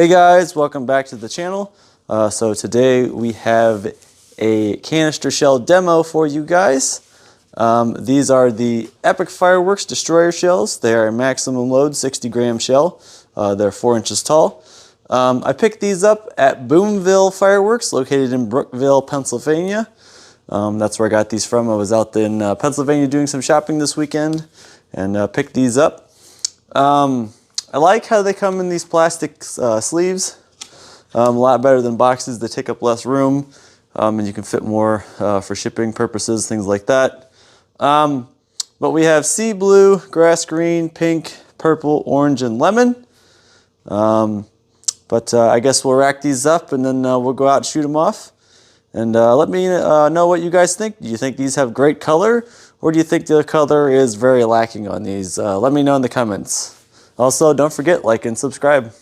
Hey guys, welcome back to the channel. So today we have a canister shell demo for you guys. These are the Epic Fireworks Destroyer shells. They are a maximum load 60-gram shell. They're 4 inches tall. I picked these up at Boomville Fireworks, located in Brookville, Pennsylvania. That's where I got these from. I was out in Pennsylvania doing some shopping this weekend and picked these up. I like how they come in these plastic sleeves. A lot better than boxes. They take up less room and you can fit more for shipping purposes, things like that. But we have sea blue, grass green, pink, purple, orange, and lemon. I guess we'll rack these up and then we'll go out and shoot them off. And let me know what you guys think. Do you think these have great color, or do you think the color is very lacking on these? Let me know in the comments. Also, don't forget, like and subscribe.